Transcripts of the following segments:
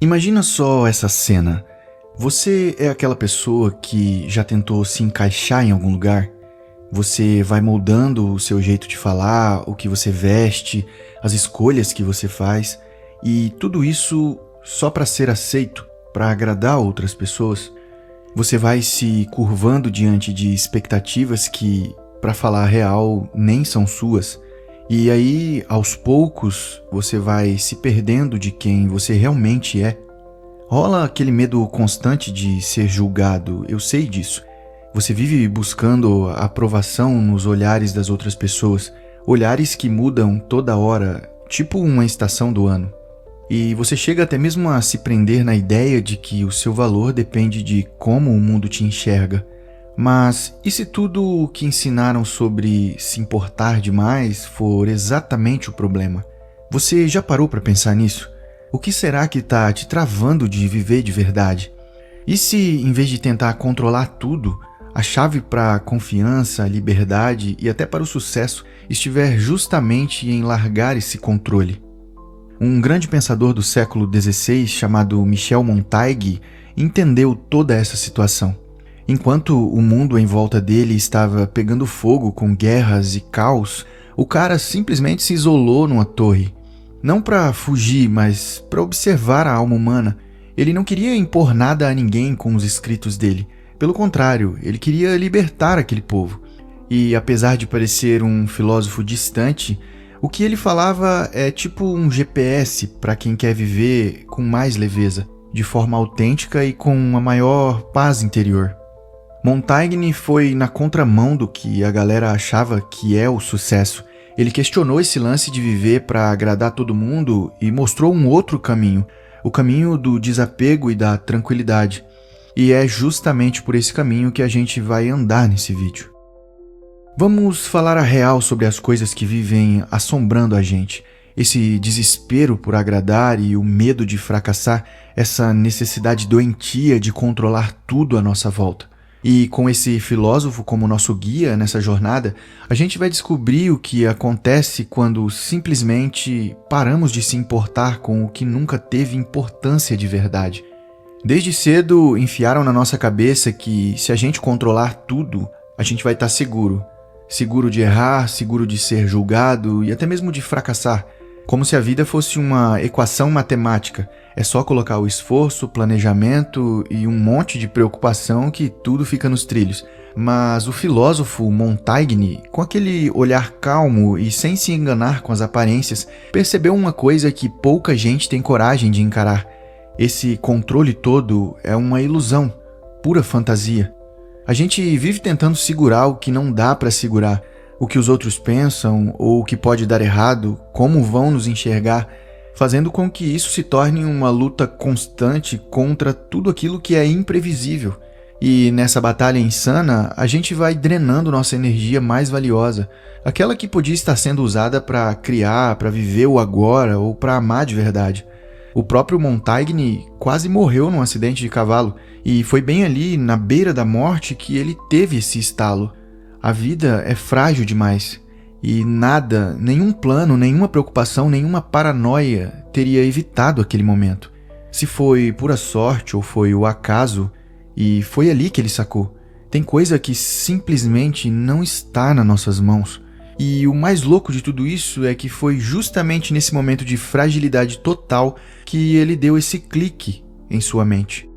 Imagina só essa cena. Você é aquela pessoa que já tentou se encaixar em algum lugar? Você vai moldando o seu jeito de falar, o que você veste, as escolhas que você faz, e tudo isso só para ser aceito, para agradar outras pessoas? Você vai se curvando diante de expectativas que, para falar a real, nem são suas. E aí, aos poucos, você vai se perdendo de quem você realmente é. Rola aquele medo constante de ser julgado, eu sei disso. Você vive buscando a aprovação nos olhares das outras pessoas, olhares que mudam toda hora, tipo uma estação do ano. E você chega até mesmo a se prender na ideia de que o seu valor depende de como o mundo te enxerga. Mas e se tudo o que ensinaram sobre se importar demais for exatamente o problema? Você já parou para pensar nisso? O que será que está te travando de viver de verdade? E se, em vez de tentar controlar tudo, a chave para a confiança, a liberdade e até para o sucesso estiver justamente em largar esse controle? Um grande pensador do século XVI, chamado Michel Montaigne, entendeu toda essa situação. Enquanto o mundo em volta dele estava pegando fogo com guerras e caos, o cara simplesmente se isolou numa torre. Não para fugir, mas para observar a alma humana. Ele não queria impor nada a ninguém com os escritos dele. Pelo contrário, ele queria libertar aquele povo. E apesar de parecer um filósofo distante, o que ele falava é tipo um GPS para quem quer viver com mais leveza, de forma autêntica e com uma maior paz interior. Montaigne foi na contramão do que a galera achava que é o sucesso. Ele questionou esse lance de viver para agradar todo mundo e mostrou um outro caminho, o caminho do desapego e da tranquilidade. E é justamente por esse caminho que a gente vai andar nesse vídeo. Vamos falar a real sobre as coisas que vivem assombrando a gente. Esse desespero por agradar e o medo de fracassar, essa necessidade doentia de controlar tudo à nossa volta. E com esse filósofo como nosso guia nessa jornada, a gente vai descobrir o que acontece quando simplesmente paramos de se importar com o que nunca teve importância de verdade. Desde cedo enfiaram na nossa cabeça que se a gente controlar tudo, a gente vai estar seguro. Seguro de errar, seguro de ser julgado e até mesmo de fracassar. Como se a vida fosse uma equação matemática. É só colocar o esforço, planejamento e um monte de preocupação que tudo fica nos trilhos. Mas o filósofo Montaigne, com aquele olhar calmo e sem se enganar com as aparências, percebeu uma coisa que pouca gente tem coragem de encarar. Esse controle todo é uma ilusão, pura fantasia. A gente vive tentando segurar o que não dá para segurar, o que os outros pensam ou o que pode dar errado, como vão nos enxergar, fazendo com que isso se torne uma luta constante contra tudo aquilo que é imprevisível. E nessa batalha insana, a gente vai drenando nossa energia mais valiosa, aquela que podia estar sendo usada para criar, para viver o agora ou para amar de verdade. O próprio Montaigne quase morreu num acidente de cavalo, e foi bem ali, na beira da morte, que ele teve esse estalo. A vida é frágil demais, e nada, nenhum plano, nenhuma preocupação, nenhuma paranoia teria evitado aquele momento. Se foi pura sorte ou foi o acaso, e foi ali que ele sacou. Tem coisa que simplesmente não está nas nossas mãos. E o mais louco de tudo isso é que foi justamente nesse momento de fragilidade total que ele deu esse clique em sua mente.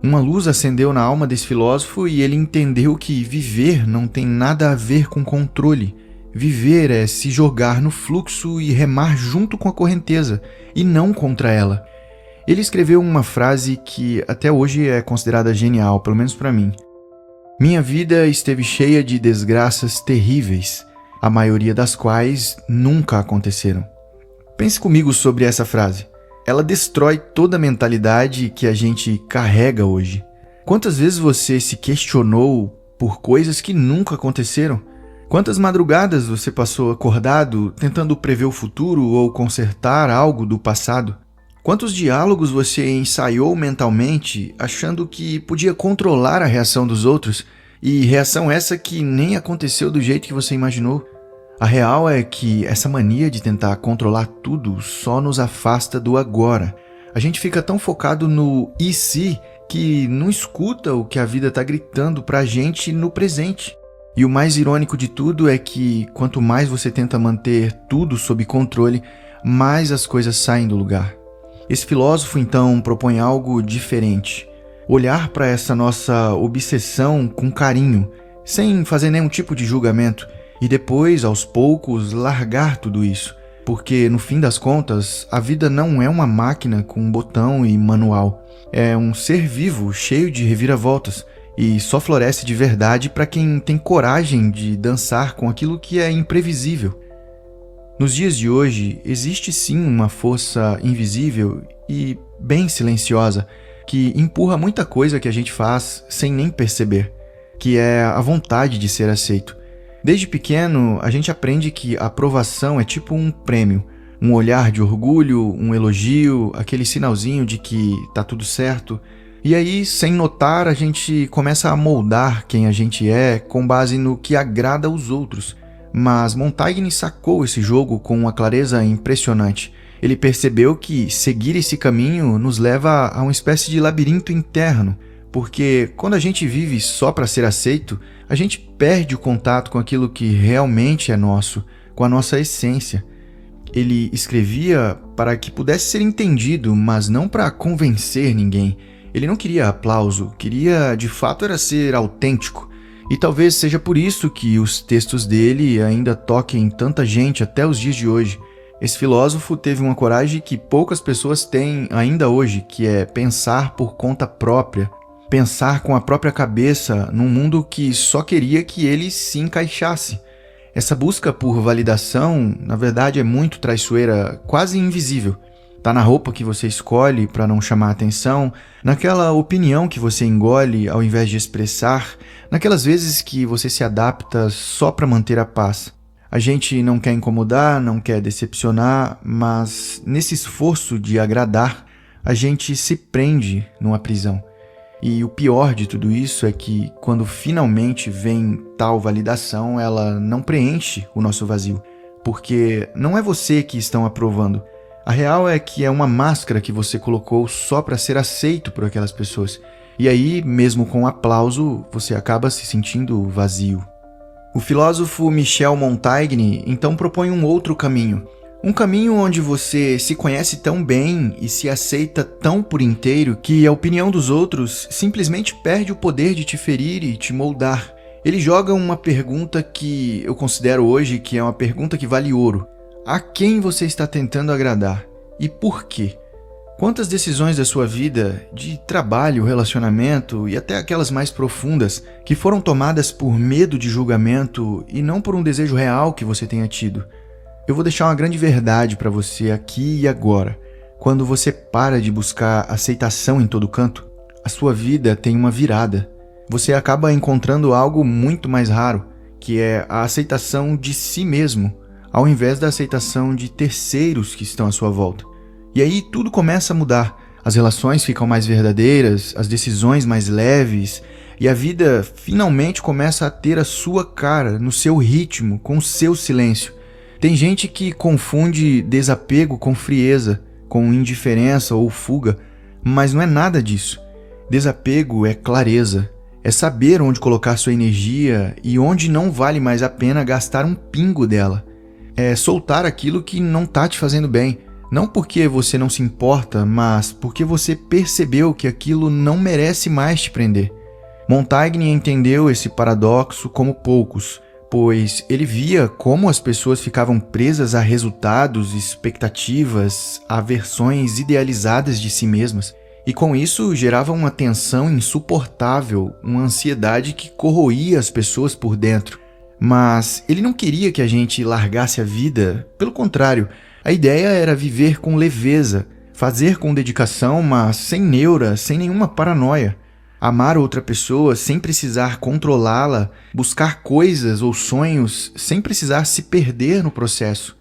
Uma luz acendeu na alma desse filósofo e ele entendeu que viver não tem nada a ver com controle. Viver é se jogar no fluxo e remar junto com a correnteza, e não contra ela. Ele escreveu uma frase que até hoje é considerada genial, pelo menos para mim. Minha vida esteve cheia de desgraças terríveis, a maioria das quais nunca aconteceram. Pense comigo sobre essa frase. Ela destrói toda a mentalidade que a gente carrega hoje. Quantas vezes você se questionou por coisas que nunca aconteceram? Quantas madrugadas você passou acordado tentando prever o futuro ou consertar algo do passado? Quantos diálogos você ensaiou mentalmente achando que podia controlar a reação dos outros, e reação essa que nem aconteceu do jeito que você imaginou? A real é que essa mania de tentar controlar tudo só nos afasta do agora. A gente fica tão focado no e se que não escuta o que a vida está gritando pra gente no presente. E o mais irônico de tudo é que quanto mais você tenta manter tudo sob controle, mais as coisas saem do lugar. Esse filósofo então propõe algo diferente. Olhar para essa nossa obsessão com carinho, sem fazer nenhum tipo de julgamento, e depois, aos poucos, largar tudo isso. Porque, no fim das contas, a vida não é uma máquina com um botão e manual. É um ser vivo, cheio de reviravoltas, e só floresce de verdade para quem tem coragem de dançar com aquilo que é imprevisível. Nos dias de hoje, existe sim uma força invisível e bem silenciosa que empurra muita coisa que a gente faz sem nem perceber, que é a vontade de ser aceito. Desde pequeno, a gente aprende que a aprovação é tipo um prêmio, um olhar de orgulho, um elogio, aquele sinalzinho de que tá tudo certo. E aí, sem notar, a gente começa a moldar quem a gente é com base no que agrada aos outros. Mas Montaigne sacou esse jogo com uma clareza impressionante. Ele percebeu que seguir esse caminho nos leva a uma espécie de labirinto interno, porque quando a gente vive só para ser aceito, a gente perde o contato com aquilo que realmente é nosso, com a nossa essência. Ele escrevia para que pudesse ser entendido, mas não para convencer ninguém. Ele não queria aplauso, queria de fato era ser autêntico. E talvez seja por isso que os textos dele ainda toquem tanta gente até os dias de hoje. Esse filósofo teve uma coragem que poucas pessoas têm ainda hoje, que é pensar por conta própria, pensar com a própria cabeça num mundo que só queria que ele se encaixasse. Essa busca por validação, na verdade, é muito traiçoeira, quase invisível. Tá na roupa que você escolhe para não chamar atenção, naquela opinião que você engole ao invés de expressar, naquelas vezes que você se adapta só para manter a paz. A gente não quer incomodar, não quer decepcionar, mas nesse esforço de agradar, a gente se prende numa prisão. E o pior de tudo isso é que, quando finalmente vem tal validação, ela não preenche o nosso vazio, porque não é você que estão aprovando. A real é que é uma máscara que você colocou só para ser aceito por aquelas pessoas. E aí, mesmo com aplauso, você acaba se sentindo vazio. O filósofo Michel Montaigne então propõe um outro caminho. Um caminho onde você se conhece tão bem e se aceita tão por inteiro que a opinião dos outros simplesmente perde o poder de te ferir e te moldar. Ele joga uma pergunta que eu considero hoje que é uma pergunta que vale ouro. A quem você está tentando agradar? E por quê? Quantas decisões da sua vida, de trabalho, relacionamento e até aquelas mais profundas, que foram tomadas por medo de julgamento e não por um desejo real que você tenha tido? Eu vou deixar uma grande verdade para você aqui e agora. Quando você para de buscar aceitação em todo canto, a sua vida tem uma virada. Você acaba encontrando algo muito mais raro, que é a aceitação de si mesmo, ao invés da aceitação de terceiros que estão à sua volta. E aí tudo começa a mudar. As relações ficam mais verdadeiras, as decisões mais leves, e a vida finalmente começa a ter a sua cara, no seu ritmo, com o seu silêncio. Tem gente que confunde desapego com frieza, com indiferença ou fuga, mas não é nada disso. Desapego é clareza, é saber onde colocar sua energia e onde não vale mais a pena gastar um pingo dela. É soltar aquilo que não está te fazendo bem, não porque você não se importa, mas porque você percebeu que aquilo não merece mais te prender. Montaigne entendeu esse paradoxo como poucos, pois ele via como as pessoas ficavam presas a resultados, expectativas, a versões idealizadas de si mesmas, e com isso gerava uma tensão insuportável, uma ansiedade que corroía as pessoas por dentro. Mas ele não queria que a gente largasse a vida, pelo contrário, a ideia era viver com leveza, fazer com dedicação, mas sem neura, sem nenhuma paranoia. Amar outra pessoa sem precisar controlá-la, buscar coisas ou sonhos sem precisar se perder no processo.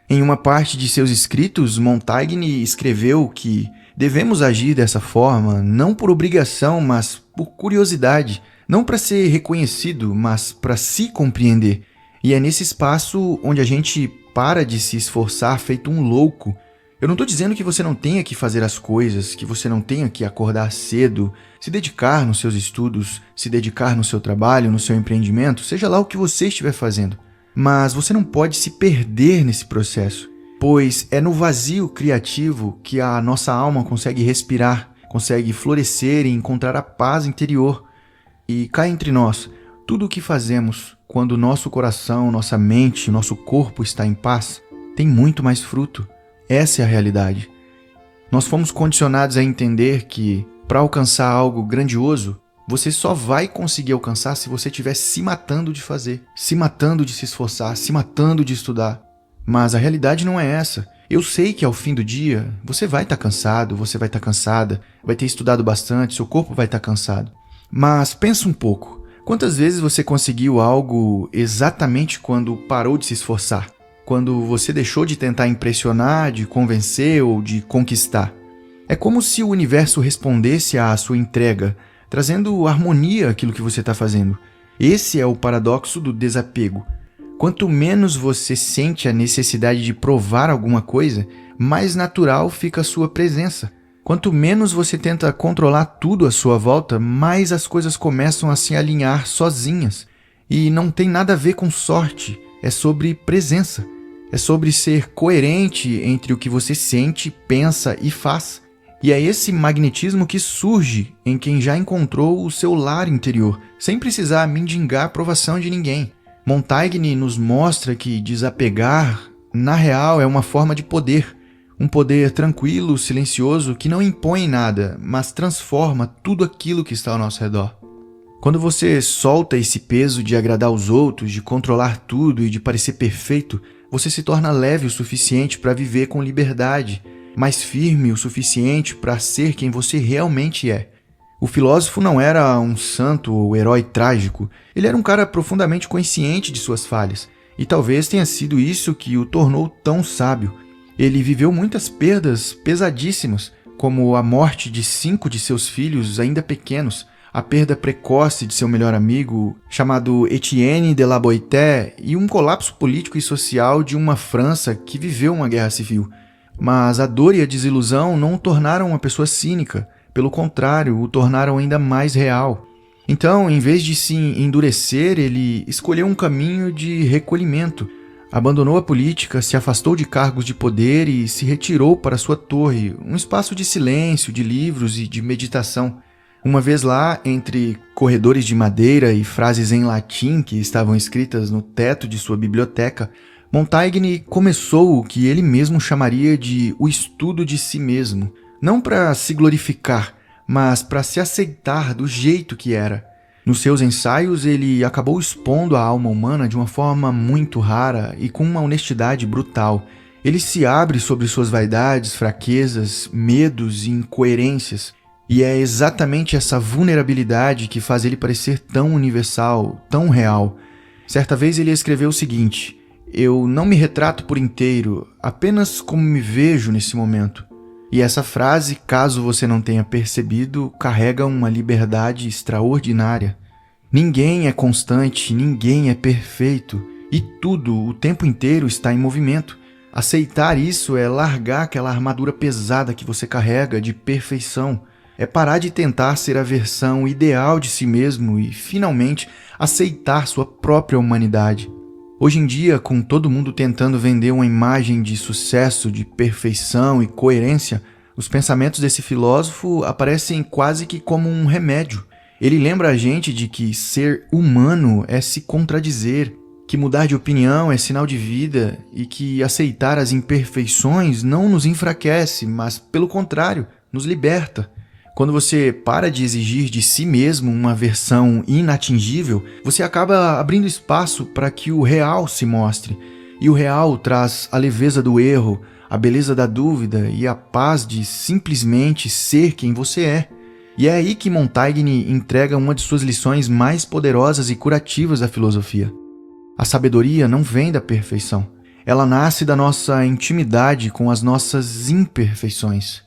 Em uma parte de seus escritos, Montaigne escreveu que devemos agir dessa forma não por obrigação, mas por curiosidade, não para ser reconhecido, mas para se compreender. E é nesse espaço onde a gente para de se esforçar feito um louco Eu não estou dizendo que você não tenha que fazer as coisas, que você não tenha que acordar cedo, se dedicar nos seus estudos, se dedicar no seu trabalho, no seu empreendimento, seja lá o que você estiver fazendo. Mas você não pode se perder nesse processo, pois é no vazio criativo que a nossa alma consegue respirar, consegue florescer e encontrar a paz interior. E cá entre nós, tudo o que fazemos quando nosso coração, nossa mente, nosso corpo está em paz, tem muito mais fruto. Essa é a realidade. Nós fomos condicionados a entender que, para alcançar algo grandioso, você só vai conseguir alcançar se você estiver se matando de fazer, se matando de se esforçar, se matando de estudar. Mas a realidade não é essa. Eu sei que ao fim do dia, você vai estar cansado, você vai estar cansada, vai ter estudado bastante, seu corpo vai estar cansado. Mas pensa um pouco, quantas vezes você conseguiu algo exatamente quando parou de se esforçar? Quando você deixou de tentar impressionar, de convencer ou de conquistar? É como se o universo respondesse à sua entrega, trazendo harmonia àquilo que você está fazendo. Esse é o paradoxo do desapego. Quanto menos você sente a necessidade de provar alguma coisa, mais natural fica a sua presença. Quanto menos você tenta controlar tudo à sua volta, mais as coisas começam a se alinhar sozinhas. E não tem nada a ver com sorte, é sobre presença. É sobre ser coerente entre o que você sente, pensa e faz. E é esse magnetismo que surge em quem já encontrou o seu lar interior, sem precisar mendigar a aprovação de ninguém. Montaigne nos mostra que desapegar, na real, é uma forma de poder. Um poder tranquilo, silencioso, que não impõe nada, mas transforma tudo aquilo que está ao nosso redor. Quando você solta esse peso de agradar os outros, de controlar tudo e de parecer perfeito, você se torna leve o suficiente para viver com liberdade, mais firme o suficiente para ser quem você realmente é. O filósofo não era um santo ou herói trágico, ele era um cara profundamente consciente de suas falhas, e talvez tenha sido isso que o tornou tão sábio. Ele viveu muitas perdas pesadíssimas, como a morte de 5 de seus filhos ainda pequenos, a perda precoce de seu melhor amigo, chamado Etienne de la Boétie, e um colapso político e social de uma França que viveu uma guerra civil. Mas a dor e a desilusão não o tornaram uma pessoa cínica, pelo contrário, o tornaram ainda mais real. Então, em vez de se endurecer, ele escolheu um caminho de recolhimento, abandonou a política, se afastou de cargos de poder e se retirou para sua torre, um espaço de silêncio, de livros e de meditação. Uma vez lá, entre corredores de madeira e frases em latim que estavam escritas no teto de sua biblioteca, Montaigne começou o que ele mesmo chamaria de o estudo de si mesmo, não para se glorificar, mas para se aceitar do jeito que era. Nos seus ensaios, ele acabou expondo a alma humana de uma forma muito rara e com uma honestidade brutal. Ele se abre sobre suas vaidades, fraquezas, medos e incoerências. E é exatamente essa vulnerabilidade que faz ele parecer tão universal, tão real. Certa vez ele escreveu o seguinte: "Eu não me retrato por inteiro, apenas como me vejo nesse momento." E essa frase, caso você não tenha percebido, carrega uma liberdade extraordinária. Ninguém é constante, ninguém é perfeito, e tudo, o tempo inteiro, está em movimento. Aceitar isso é largar aquela armadura pesada que você carrega de perfeição. É parar de tentar ser a versão ideal de si mesmo e, finalmente, aceitar sua própria humanidade. Hoje em dia, com todo mundo tentando vender uma imagem de sucesso, de perfeição e coerência, os pensamentos desse filósofo aparecem quase que como um remédio. Ele lembra a gente de que ser humano é se contradizer, que mudar de opinião é sinal de vida e que aceitar as imperfeições não nos enfraquece, mas, pelo contrário, nos liberta. Quando você para de exigir de si mesmo uma versão inatingível, você acaba abrindo espaço para que o real se mostre. E o real traz a leveza do erro, a beleza da dúvida e a paz de simplesmente ser quem você é. E é aí que Montaigne entrega uma de suas lições mais poderosas e curativas da filosofia. A sabedoria não vem da perfeição. Ela nasce da nossa intimidade com as nossas imperfeições.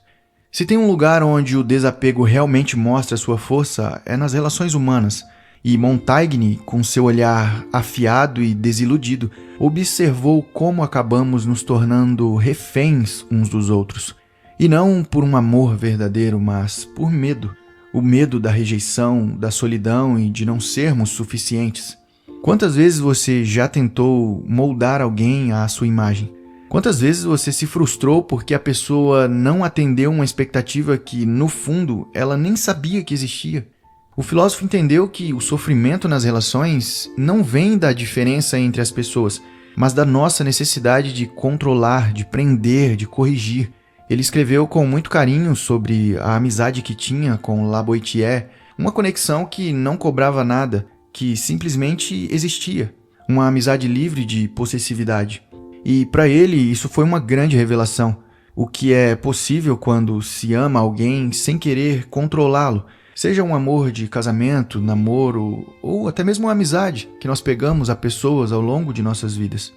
Se tem um lugar onde o desapego realmente mostra sua força, é nas relações humanas. E Montaigne, com seu olhar afiado e desiludido, observou como acabamos nos tornando reféns uns dos outros. E não por um amor verdadeiro, mas por medo. O medo da rejeição, da solidão e de não sermos suficientes. Quantas vezes você já tentou moldar alguém à sua imagem? Quantas vezes você se frustrou porque a pessoa não atendeu uma expectativa que, no fundo, ela nem sabia que existia? O filósofo entendeu que o sofrimento nas relações não vem da diferença entre as pessoas, mas da nossa necessidade de controlar, de prender, de corrigir. Ele escreveu com muito carinho sobre a amizade que tinha com Laboitier, uma conexão que não cobrava nada, que simplesmente existia, uma amizade livre de possessividade. E para ele isso foi uma grande revelação, o que é possível quando se ama alguém sem querer controlá-lo, seja um amor de casamento, namoro ou até mesmo uma amizade que nós pegamos a pessoas ao longo de nossas vidas.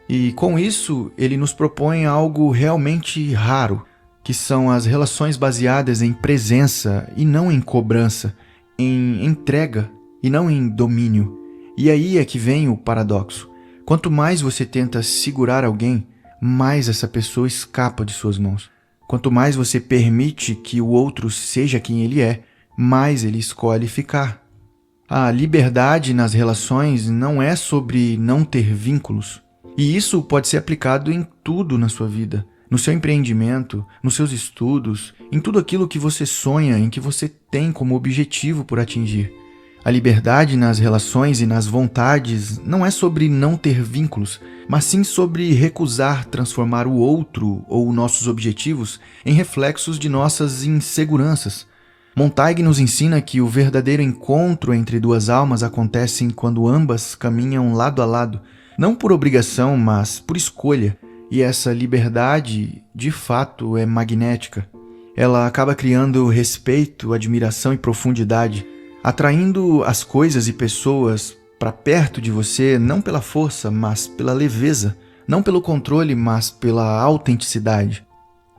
E com isso, ele nos propõe algo realmente raro, que são as relações baseadas em presença e não em cobrança, em entrega e não em domínio. E aí é que vem o paradoxo. Quanto mais você tenta segurar alguém, mais essa pessoa escapa de suas mãos. Quanto mais você permite que o outro seja quem ele é, mais ele escolhe ficar. A liberdade nas relações não é sobre não ter vínculos. E isso pode ser aplicado em tudo na sua vida, no seu empreendimento, nos seus estudos, em tudo aquilo que você sonha, em que você tem como objetivo por atingir. A liberdade nas relações e nas vontades não é sobre não ter vínculos, mas sim sobre recusar transformar o outro ou nossos objetivos em reflexos de nossas inseguranças. Montaigne nos ensina que o verdadeiro encontro entre duas almas acontece quando ambas caminham lado a lado, não por obrigação, mas por escolha. E essa liberdade, de fato, é magnética. Ela acaba criando respeito, admiração e profundidade, atraindo as coisas e pessoas para perto de você não pela força, mas pela leveza, não pelo controle, mas pela autenticidade.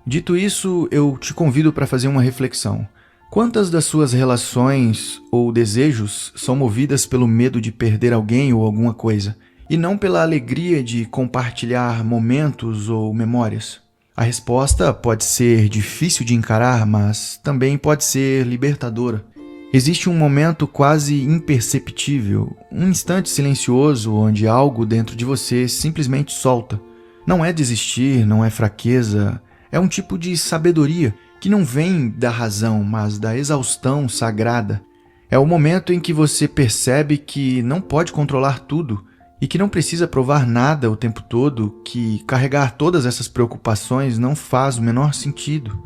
Dito isso, eu te convido para fazer uma reflexão. Quantas das suas relações ou desejos são movidas pelo medo de perder alguém ou alguma coisa, e não pela alegria de compartilhar momentos ou memórias? A resposta pode ser difícil de encarar, mas também pode ser libertadora. Existe um momento quase imperceptível, um instante silencioso onde algo dentro de você simplesmente solta. Não é desistir, não é fraqueza, é um tipo de sabedoria que não vem da razão, mas da exaustão sagrada. É o momento em que você percebe que não pode controlar tudo e que não precisa provar nada o tempo todo, que carregar todas essas preocupações não faz o menor sentido.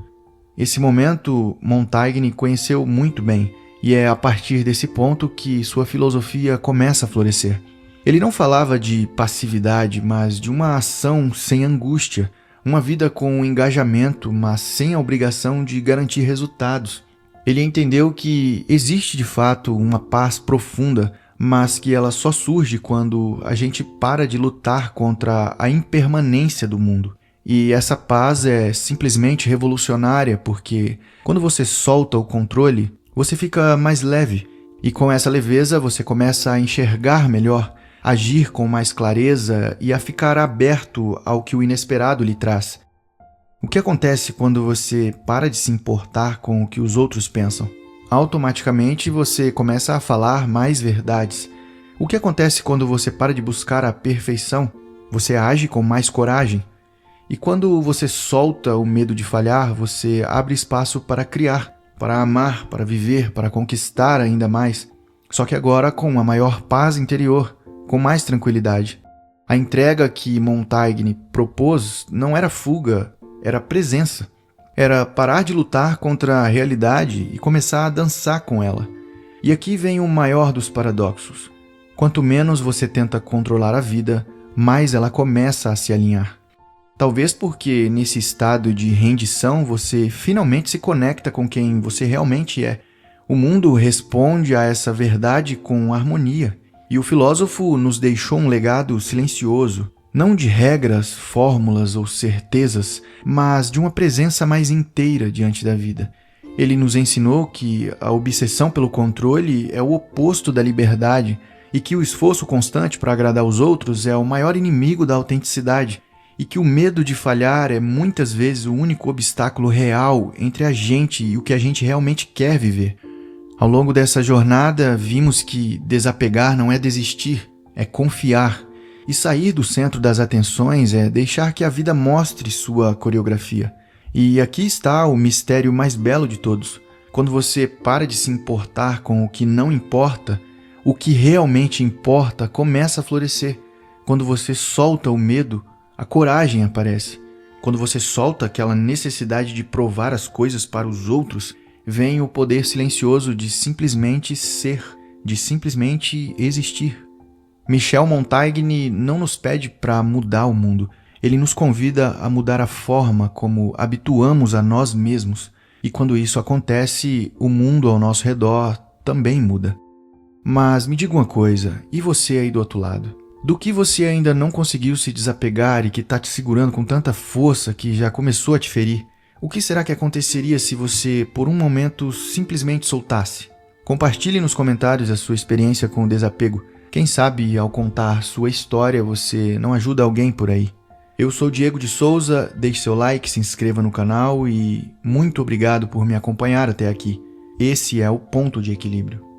Esse momento Montaigne conheceu muito bem, e é a partir desse ponto que sua filosofia começa a florescer. Ele não falava de passividade, mas de uma ação sem angústia, uma vida com engajamento, mas sem a obrigação de garantir resultados. Ele entendeu que existe de fato uma paz profunda, mas que ela só surge quando a gente para de lutar contra a impermanência do mundo. E essa paz é simplesmente revolucionária, porque quando você solta o controle, você fica mais leve, e com essa leveza você começa a enxergar melhor, agir com mais clareza e a ficar aberto ao que o inesperado lhe traz. O que acontece quando você para de se importar com o que os outros pensam? Automaticamente você começa a falar mais verdades. O que acontece quando você para de buscar a perfeição? Você age com mais coragem. E quando você solta o medo de falhar, você abre espaço para criar, para amar, para viver, para conquistar ainda mais. Só que agora com uma maior paz interior, com mais tranquilidade. A entrega que Montaigne propôs não era fuga, era presença. Era parar de lutar contra a realidade e começar a dançar com ela. E aqui vem o maior dos paradoxos. Quanto menos você tenta controlar a vida, mais ela começa a se alinhar. Talvez porque nesse estado de rendição você finalmente se conecta com quem você realmente é. O mundo responde a essa verdade com harmonia. E o filósofo nos deixou um legado silencioso, não de regras, fórmulas ou certezas, mas de uma presença mais inteira diante da vida. Ele nos ensinou que a obsessão pelo controle é o oposto da liberdade e que o esforço constante para agradar os outros é o maior inimigo da autenticidade e que o medo de falhar é muitas vezes o único obstáculo real entre a gente e o que a gente realmente quer viver. Ao longo dessa jornada, vimos que desapegar não é desistir, é confiar. E sair do centro das atenções é deixar que a vida mostre sua coreografia. E aqui está o mistério mais belo de todos. Quando você para de se importar com o que não importa, o que realmente importa começa a florescer. Quando você solta o medo, a coragem aparece. Quando você solta aquela necessidade de provar as coisas para os outros, vem o poder silencioso de simplesmente ser, de simplesmente existir. Michel Montaigne não nos pede para mudar o mundo. Ele nos convida a mudar a forma como habituamos a nós mesmos. E quando isso acontece, o mundo ao nosso redor também muda. Mas me diga uma coisa, e você aí do outro lado? Do que você ainda não conseguiu se desapegar e que está te segurando com tanta força que já começou a te ferir? O que será que aconteceria se você, por um momento, simplesmente soltasse? Compartilhe nos comentários a sua experiência com o desapego. Quem sabe, ao contar sua história, você não ajuda alguém por aí. Eu sou Diego de Souza, deixe seu like, se inscreva no canal e muito obrigado por me acompanhar até aqui. Esse é o Ponto de Equilíbrio.